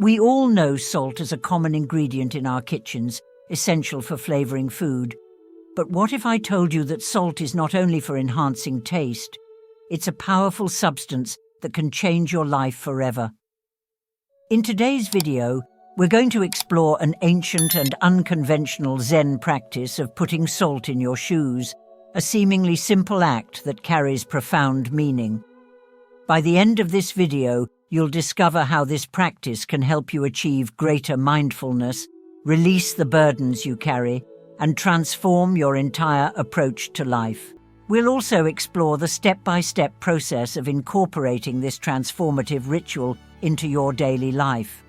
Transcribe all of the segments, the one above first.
We all know salt as a common ingredient in our kitchens, essential for flavoring food. But what if I told you that salt is not only for enhancing taste, it's a powerful substance that can change your life forever? In today's video, we're going to explore an ancient and unconventional Zen practice of putting salt in your shoes, a seemingly simple act that carries profound meaning. By the end of this video, you'll discover how this practice can help you achieve greater mindfulness, release the burdens you carry, and transform your entire approach to life. We'll also explore the step-by-step process of incorporating this transformative ritual into your daily life.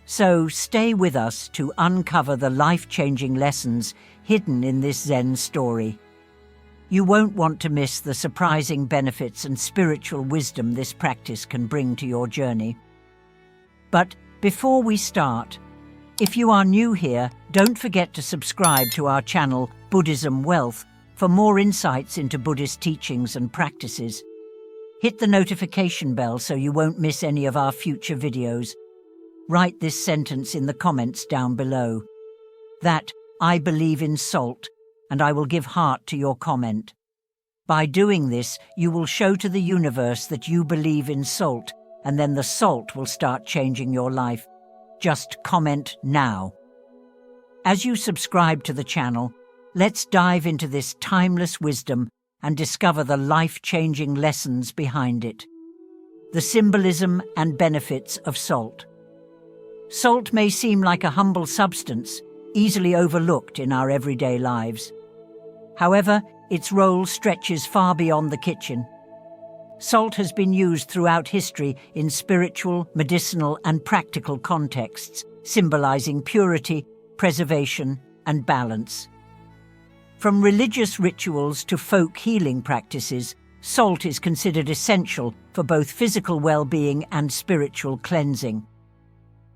So stay with us to uncover the life-changing lessons hidden in this Zen story. You won't want to miss the surprising benefits and spiritual wisdom this practice can bring to your journey. But before we start, if you are new here, don't forget to subscribe to our channel, Buddhism Wealth, for more insights into Buddhist teachings and practices. Hit the notification bell so you won't miss any of our future videos. Write this sentence in the comments down below. That I believe in salt, and I will give heart to your comment. By doing this, you will show to the universe that you believe in salt, and then the salt will start changing your life. Just comment now. As you subscribe to the channel, let's dive into this timeless wisdom and discover the life-changing lessons behind it. The symbolism and benefits of salt. Salt may seem like a humble substance, easily overlooked in our everyday lives. However, its role stretches far beyond the kitchen. Salt has been used throughout history in spiritual, medicinal, and practical contexts, symbolizing purity, preservation, and balance. From religious rituals to folk healing practices, salt is considered essential for both physical well-being and spiritual cleansing.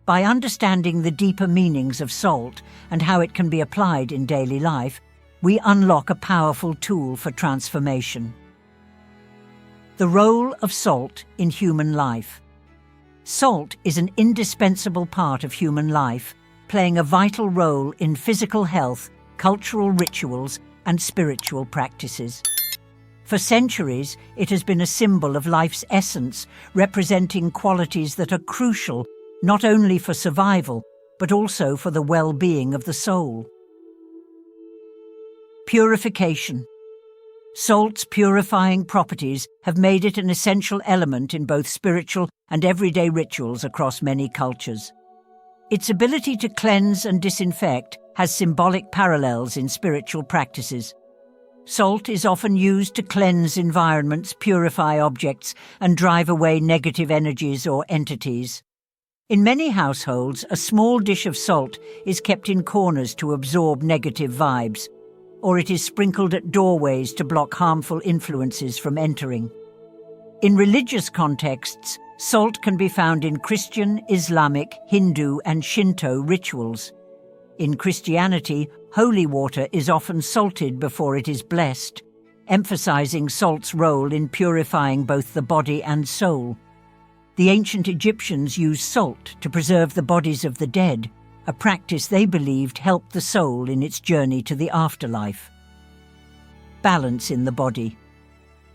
By understanding the deeper meanings of salt and how it can be applied in daily life, we unlock a powerful tool for transformation. The role of salt in human life. Salt is an indispensable part of human life, playing a vital role in physical health, cultural rituals, and spiritual practices. For centuries, it has been a symbol of life's essence, representing qualities that are crucial not only for survival, but also for the well-being of the soul. Purification. Salt's purifying properties have made it an essential element in both spiritual and everyday rituals across many cultures. Its ability to cleanse and disinfect has symbolic parallels in spiritual practices. Salt is often used to cleanse environments, purify objects, and drive away negative energies or entities. In many households, a small dish of salt is kept in corners to absorb negative vibes, or it is sprinkled at doorways to block harmful influences from entering. In religious contexts, salt can be found in Christian, Islamic, Hindu, and Shinto rituals. In Christianity, holy water is often salted before it is blessed, emphasizing salt's role in purifying both the body and soul. The ancient Egyptians used salt to preserve the bodies of the dead, a practice they believed helped the soul in its journey to the afterlife. Balance in the body.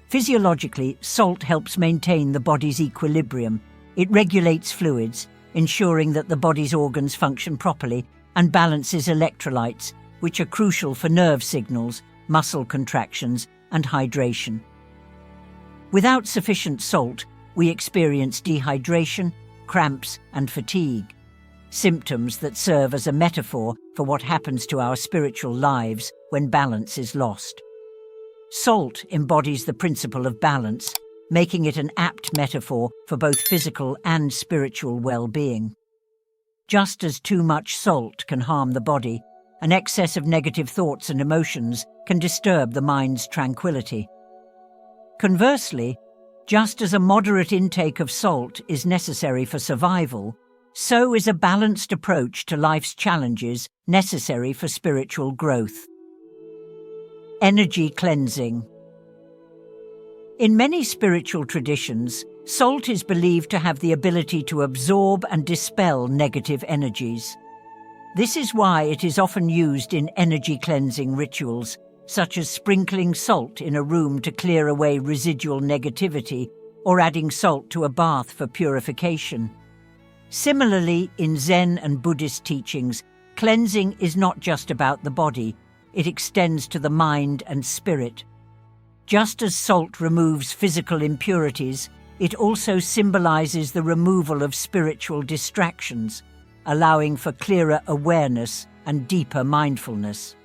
Physiologically, salt helps maintain the body's equilibrium. It regulates fluids, ensuring that the body's organs function properly, and balances electrolytes, which are crucial for nerve signals, muscle contractions, and hydration. Without sufficient salt, we experience dehydration, cramps, and fatigue, symptoms that serve as a metaphor for what happens to our spiritual lives when balance is lost. Salt embodies the principle of balance, making it an apt metaphor for both physical and spiritual well-being. Just as too much salt can harm the body, an excess of negative thoughts and emotions can disturb the mind's tranquility. Conversely, just as a moderate intake of salt is necessary for survival, so is a balanced approach to life's challenges necessary for spiritual growth. Energy cleansing. In many spiritual traditions, Salt is believed to have the ability to absorb and dispel negative energies. This is why it is often used in energy cleansing rituals, such as sprinkling salt in a room to clear away residual negativity or adding salt to a bath for purification. Similarly, in Zen and Buddhist teachings, cleansing is not just about the body, it extends to the mind and spirit. Just as salt removes physical impurities, it also symbolizes the removal of spiritual distractions, allowing for clearer awareness and deeper mindfulness.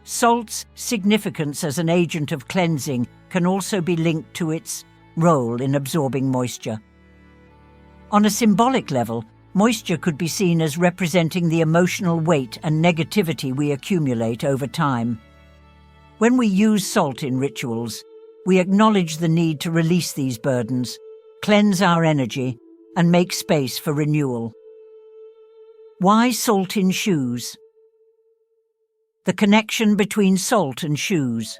Salt's significance as an agent of cleansing can also be linked to its role in absorbing moisture. On a symbolic level, moisture could be seen as representing the emotional weight and negativity we accumulate over time. When we use salt in rituals, we acknowledge the need to release these burdens, cleanse our energy, and make space for renewal. Why salt in shoes? The connection between salt and shoes.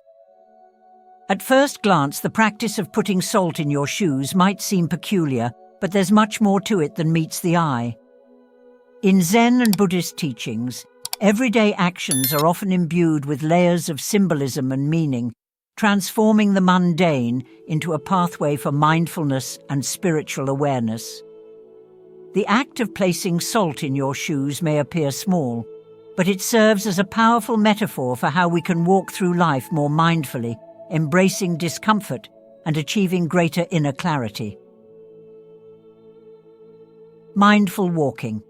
At first glance, the practice of putting salt in your shoes might seem peculiar, but there's much more to it than meets the eye. In Zen and Buddhist teachings, everyday actions are often imbued with layers of symbolism and meaning, transforming the mundane into a pathway for mindfulness and spiritual awareness. The act of placing salt in your shoes may appear small, but it serves as a powerful metaphor for how we can walk through life more mindfully, embracing discomfort and achieving greater inner clarity. Mindful walking.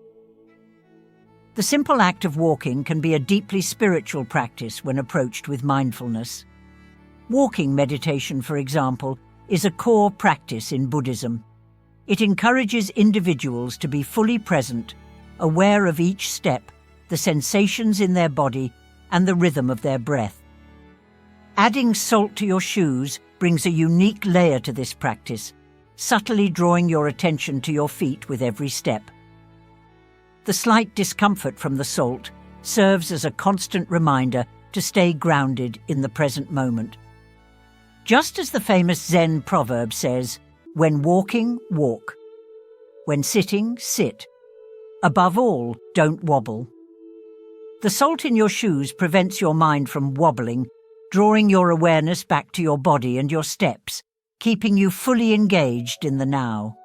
The simple act of walking can be a deeply spiritual practice when approached with mindfulness. Walking meditation, for example, is a core practice in Buddhism. It encourages individuals to be fully present, aware of each step, the sensations in their body, and the rhythm of their breath. Adding salt to your shoes brings a unique layer to this practice, subtly drawing your attention to your feet with every step. The slight discomfort from the salt serves as a constant reminder to stay grounded in the present moment. Just as the famous Zen proverb says, "When walking, walk. When sitting, sit. Above all, don't wobble." The salt in your shoes prevents your mind from wobbling, drawing your awareness back to your body and your steps, keeping you fully engaged in the now.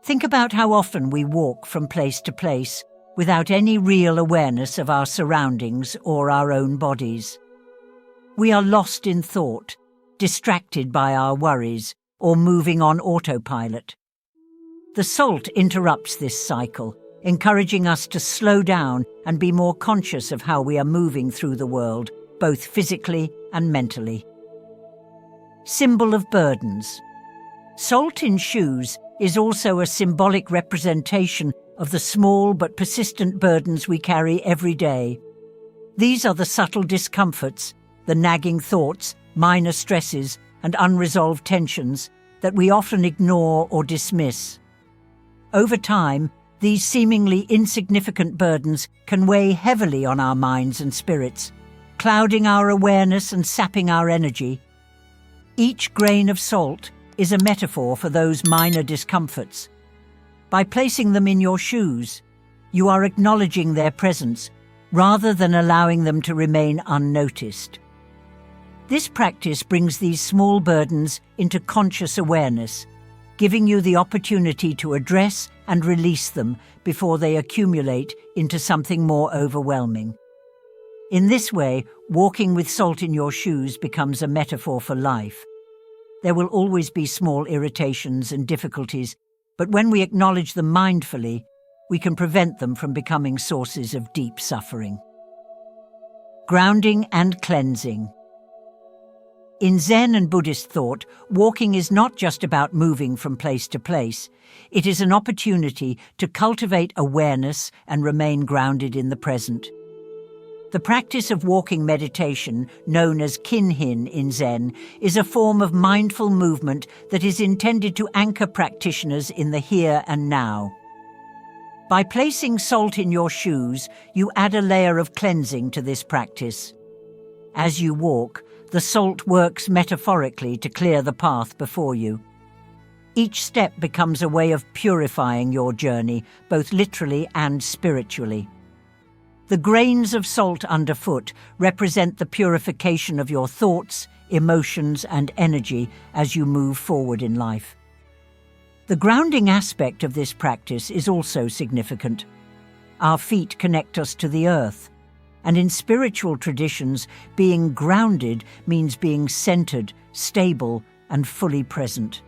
Think about how often we walk from place to place without any real awareness of our surroundings or our own bodies. We are lost in thought, distracted by our worries, or moving on autopilot. The salt interrupts this cycle, encouraging us to slow down and be more conscious of how we are moving through the world, both physically and mentally. Symbol of burdens. Salt in shoes is also a symbolic representation of the small but persistent burdens we carry every day. These are the subtle discomforts, the nagging thoughts, minor stresses, and unresolved tensions that we often ignore or dismiss. Over time, these seemingly insignificant burdens can weigh heavily on our minds and spirits, clouding our awareness and sapping our energy. Each grain of salt is a metaphor for those minor discomforts. By placing them in your shoes, you are acknowledging their presence rather than allowing them to remain unnoticed. This practice brings these small burdens into conscious awareness, giving you the opportunity to address and release them before they accumulate into something more overwhelming. In this way, walking with salt in your shoes becomes a metaphor for life. There will always be small irritations and difficulties, but when we acknowledge them mindfully, we can prevent them from becoming sources of deep suffering. Grounding and cleansing. In Zen and Buddhist thought, walking is not just about moving from place to place. It is an opportunity to cultivate awareness and remain grounded in the present. The practice of walking meditation, known as kinhin in Zen, is a form of mindful movement that is intended to anchor practitioners in the here and now. By placing salt in your shoes, you add a layer of cleansing to this practice. As you walk, the salt works metaphorically to clear the path before you. Each step becomes a way of purifying your journey, both literally and spiritually. The grains of salt underfoot represent the purification of your thoughts, emotions, and energy as you move forward in life. The grounding aspect of this practice is also significant. Our feet connect us to the earth, and in spiritual traditions, being grounded means being centered, stable, and fully present.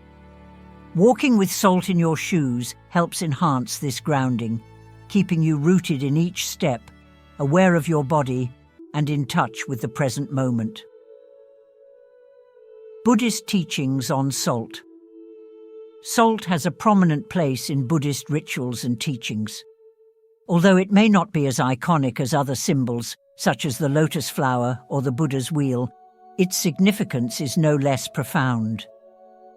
Walking with salt in your shoes helps enhance this grounding, keeping you rooted in each step, aware of your body, and in touch with the present moment. Buddhist teachings on salt. Salt has a prominent place in Buddhist rituals and teachings. Although it may not be as iconic as other symbols, such as the lotus flower or the Buddha's wheel, its significance is no less profound.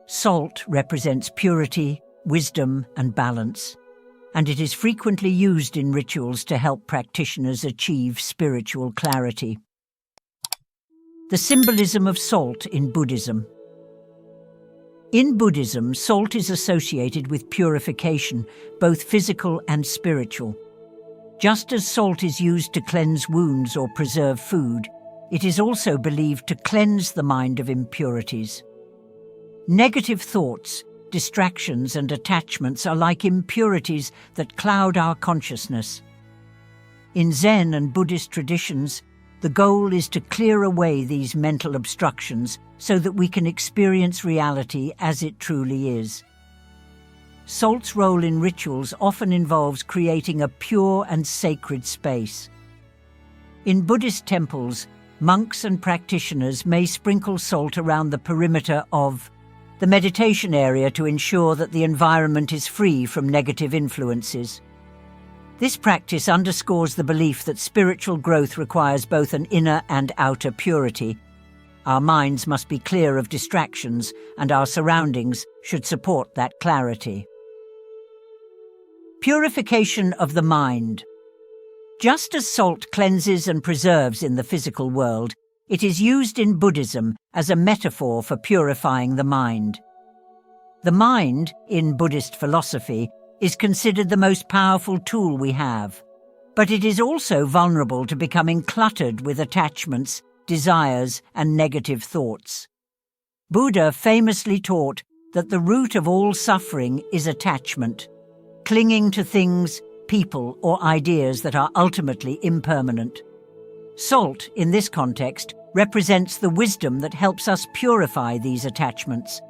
Salt represents purity, wisdom, and balance, and it is frequently used in rituals to help practitioners achieve spiritual clarity. The symbolism of salt in Buddhism. In Buddhism, salt is associated with purification, both physical and spiritual. Just as salt is used to cleanse wounds or preserve food, it is also believed to cleanse the mind of impurities. Negative thoughts, distractions, and attachments are like impurities that cloud our consciousness. In Zen and Buddhist traditions, the goal is to clear away these mental obstructions so that we can experience reality as it truly is. Salt's role in rituals often involves creating a pure and sacred space. In Buddhist temples, monks and practitioners may sprinkle salt around the perimeter of the meditation area to ensure that the environment is free from negative influences. This practice underscores the belief that spiritual growth requires both an inner and outer purity. Our minds must be clear of distractions, and our surroundings should support that clarity. Purification of the mind. Just as salt cleanses and preserves in the physical world, it is used in Buddhism as a metaphor for purifying the mind. The mind, in Buddhist philosophy, is considered the most powerful tool we have, but it is also vulnerable to becoming cluttered with attachments, desires, and negative thoughts. Buddha famously taught that the root of all suffering is attachment, clinging to things, people, or ideas that are ultimately impermanent. Salt, in this context, represents the wisdom that helps us purify these attachments.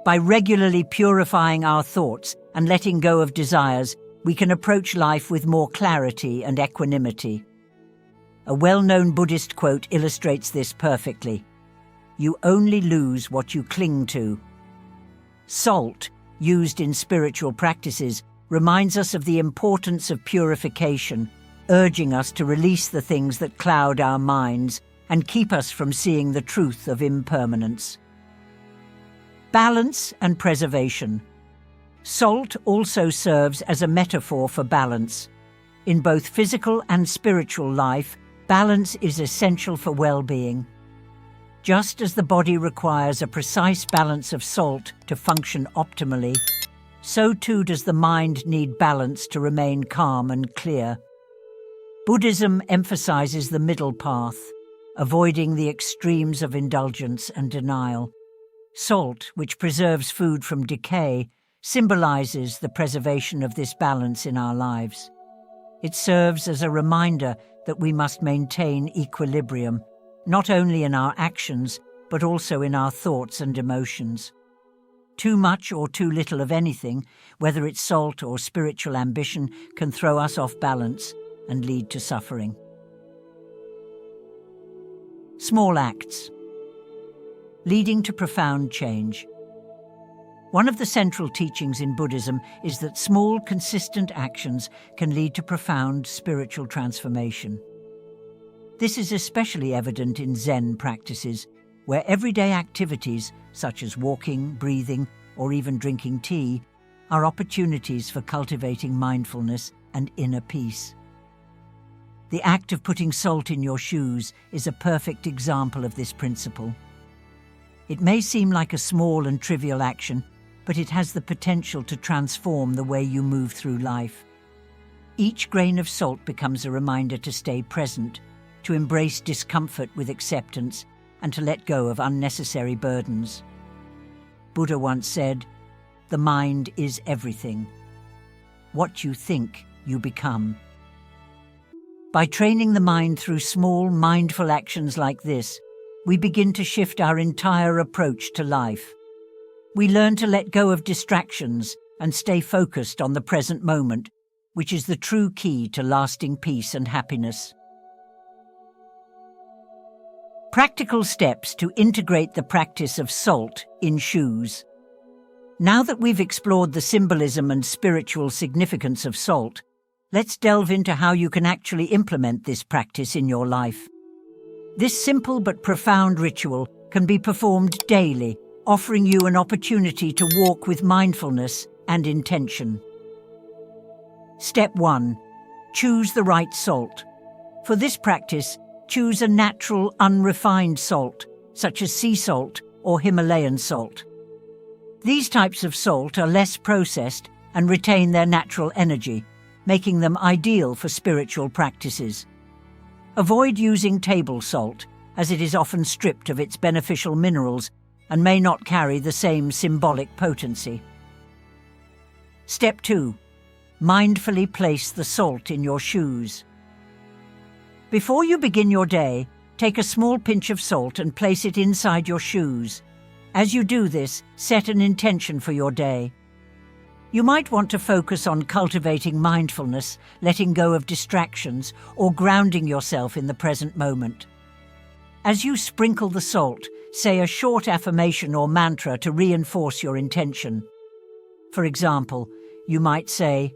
By regularly purifying our thoughts and letting go of desires, we can approach life with more clarity and equanimity. A well-known Buddhist quote illustrates this perfectly. "You only lose what you cling to." Salt, used in spiritual practices, reminds us of the importance of purification, urging us to release the things that cloud our minds and keep us from seeing the truth of impermanence. Balance and preservation. Salt also serves as a metaphor for balance. In both physical and spiritual life, balance is essential for well-being. Just as the body requires a precise balance of salt to function optimally, so too does the mind need balance to remain calm and clear. Buddhism emphasizes the middle path, avoiding the extremes of indulgence and denial. Salt, which preserves food from decay, symbolizes the preservation of this balance in our lives. It serves as a reminder that we must maintain equilibrium, not only in our actions, but also in our thoughts and emotions. Too much or too little of anything, whether it's salt or spiritual ambition, can throw us off balance and lead to suffering. Small acts. Leading to profound change. One of the central teachings in Buddhism is that small, consistent actions can lead to profound spiritual transformation. This is especially evident in Zen practices, where everyday activities, such as walking, breathing, or even drinking tea, are opportunities for cultivating mindfulness and inner peace. The act of putting salt in your shoes is a perfect example of this principle. It may seem like a small and trivial action, but it has the potential to transform the way you move through life. Each grain of salt becomes a reminder to stay present, to embrace discomfort with acceptance, and to let go of unnecessary burdens. Buddha once said, "The mind is everything. What you think, you become." By training the mind through small, mindful actions like this, we begin to shift our entire approach to life. We learn to let go of distractions and stay focused on the present moment, which is the true key to lasting peace and happiness. Practical steps to integrate the practice of salt in shoes. Now that we've explored the symbolism and spiritual significance of salt, let's delve into how you can actually implement this practice in your life. This simple but profound ritual can be performed daily, offering you an opportunity to walk with mindfulness and intention. Step 1. Choose the right salt. For this practice, choose a natural, unrefined salt, such as sea salt or Himalayan salt. These types of salt are less processed and retain their natural energy, making them ideal for spiritual practices. Avoid using table salt, as it is often stripped of its beneficial minerals and may not carry the same symbolic potency. Step 2. Mindfully place the salt in your shoes. Before you begin your day, take a small pinch of salt and place it inside your shoes. As you do this, set an intention for your day. You might want to focus on cultivating mindfulness, letting go of distractions, or grounding yourself in the present moment. As you sprinkle the salt, say a short affirmation or mantra to reinforce your intention. For example, you might say,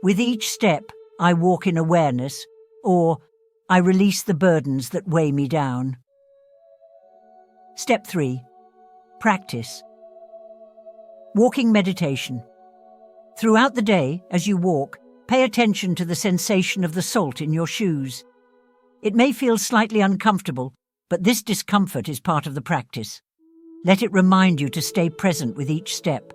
"With each step, I walk in awareness," or "I release the burdens that weigh me down." Step 3. Practice. Walking meditation. Throughout the day, as you walk, pay attention to the sensation of the salt in your shoes. It may feel slightly uncomfortable, but this discomfort is part of the practice. Let it remind you to stay present with each step.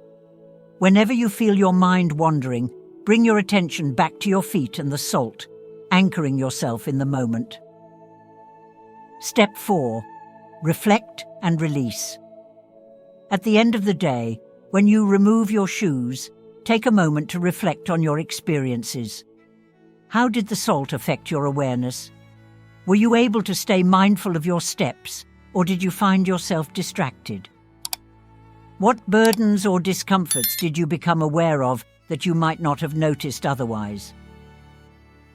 Whenever you feel your mind wandering, bring your attention back to your feet and the salt, anchoring yourself in the moment. Step 4. Reflect and release. At the end of the day, when you remove your shoes, take a moment to reflect on your experiences. How did the salt affect your awareness? Were you able to stay mindful of your steps, or did you find yourself distracted? What burdens or discomforts did you become aware of that you might not have noticed otherwise?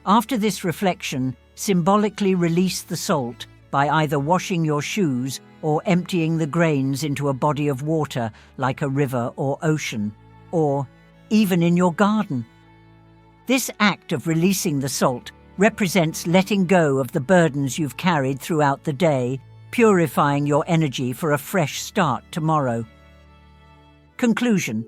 After this reflection, symbolically release the salt by either washing your shoes or emptying the grains into a body of water like a river or ocean, or even in your garden. This act of releasing the salt represents letting go of the burdens you've carried throughout the day, purifying your energy for a fresh start tomorrow. Conclusion.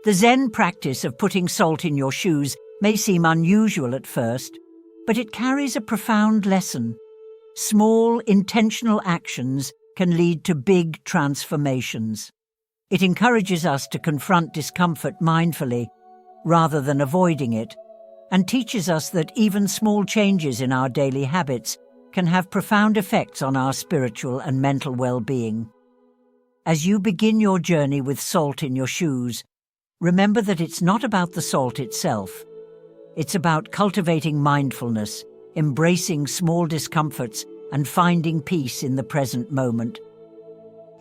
The Zen practice of putting salt in your shoes may seem unusual at first, but it carries a profound lesson. Small, intentional actions can lead to big transformations. It encourages us to confront discomfort mindfully, rather than avoiding it, and teaches us that even small changes in our daily habits can have profound effects on our spiritual and mental well-being. As you begin your journey with salt in your shoes, remember that it's not about the salt itself. It's about cultivating mindfulness, embracing small discomforts, and finding peace in the present moment.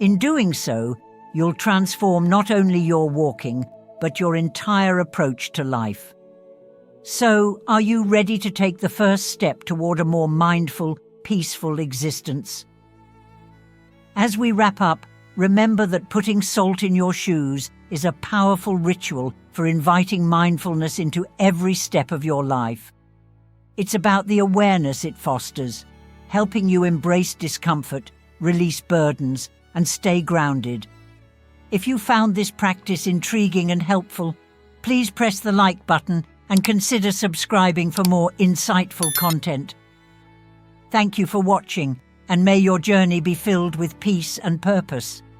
In doing so, you'll transform not only your walking, but your entire approach to life. So, are you ready to take the first step toward a more mindful, peaceful existence? As we wrap up, remember that putting salt in your shoes is a powerful ritual for inviting mindfulness into every step of your life. It's about the awareness it fosters, helping you embrace discomfort, release burdens, and stay grounded. If you found this practice intriguing and helpful, please press the like button and consider subscribing for more insightful content. Thank you for watching, and may your journey be filled with peace and purpose.